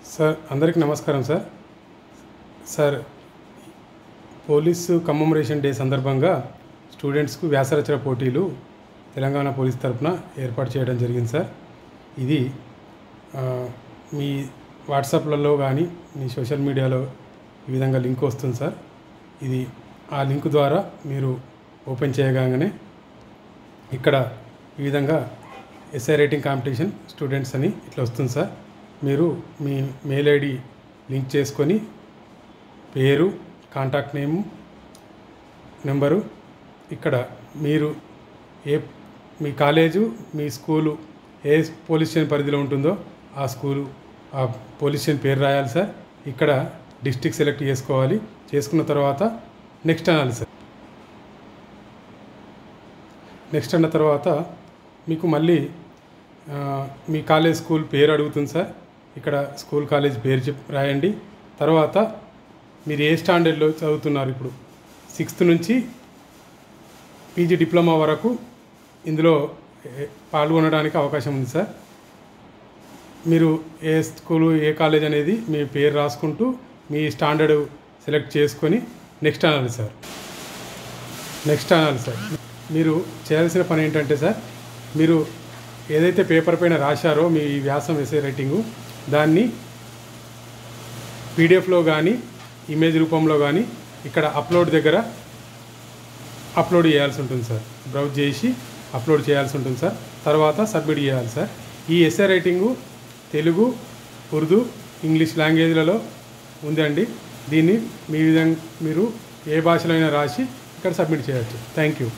Sir అందరికీ నమస్కారం sir. Sir police కమ్మమరేషన్ day సందర్భంగా స్టూడెంట్స్కు వ్యాసరచన పోటీలు తెలంగాణ పోలీస్ తరఫున ఏర్పాటు చేయడం జరిగింది సార్. ఇది మీ వాట్సాప్లలో కానీ మీ సోషల్ మీడియాలో ఈ విధంగా లింక్ వస్తుంది సార్. ఇది ఆ లింక్ ద్వారా మీరు ఓపెన్ చేయగానే ఇక్కడ ఈ విధంగా ఎస్ఐ రైటింగ్ కాంపిటీషన్ స్టూడెంట్స్ అని ఇట్లా వస్తుంది సార్. మీరు మీ మెయిల్ ఐడి లింక్ చేసుకొని పేరు, కాంటాక్ట్ నేము, నెంబరు, ఇక్కడ మీరు మీ కాలేజు, మీ స్కూలు ఏ పోలీస్ స్టేషన్ పరిధిలో ఉంటుందో ఆ స్కూలు, ఆ పోలీస్ స్టేషన్ పేరు రాయాలి సార్. ఇక్కడ డిస్ట్రిక్ట్ సెలెక్ట్ చేసుకోవాలి. చేసుకున్న తర్వాత నెక్స్ట్ అనాలి సార్. నెక్స్ట్ అన్న తర్వాత మీకు మళ్ళీ మీ కాలేజ్ స్కూల్ పేరు అడుగుతుంది సార్. ఇక్కడ స్కూల్ కాలేజ్ పేరు రాయండి. తర్వాత మీరు ఏ స్టాండర్డ్లో చదువుతున్నారు, ఇప్పుడు 6th నుంచి పీజీ డిప్లొమా వరకు ఇందులో పాల్గొనడానికి అవకాశం ఉంది సార్. మీరు ఏ స్కూలు, ఏ కాలేజ్ అనేది మీ పేరు రాసుకుంటూ మీ స్టాండర్డ్ సెలెక్ట్ చేసుకొని నెక్స్ట్ అనాలి సార్. మీరు చేయాల్సిన పని ఏంటంటే సార్, మీరు ఏదైతే పేపర్ పైన రాశారో మీ వ్యాసం ఎస్ఐ రైటింగు, దాన్ని పీడిఎఫ్లో కానీ ఇమేజ్ రూపంలో కానీ ఇక్కడ అప్లోడ్ దగ్గర అప్లోడ్ చేయాల్సి ఉంటుంది సార్. బ్రౌజ్ చేసి అప్లోడ్ చేయాల్సి ఉంటుంది సార్. తర్వాత సబ్మిట్ చేయాలి సార్. ఈ SI writing Telugu, Urdu, English లాంగ్వేజ్లలో ఉందండి. దీన్ని మీరు ఏ భాషలో అయినా రాసి ఇక్కడ సబ్మిట్ చేయవచ్చు. Thank you.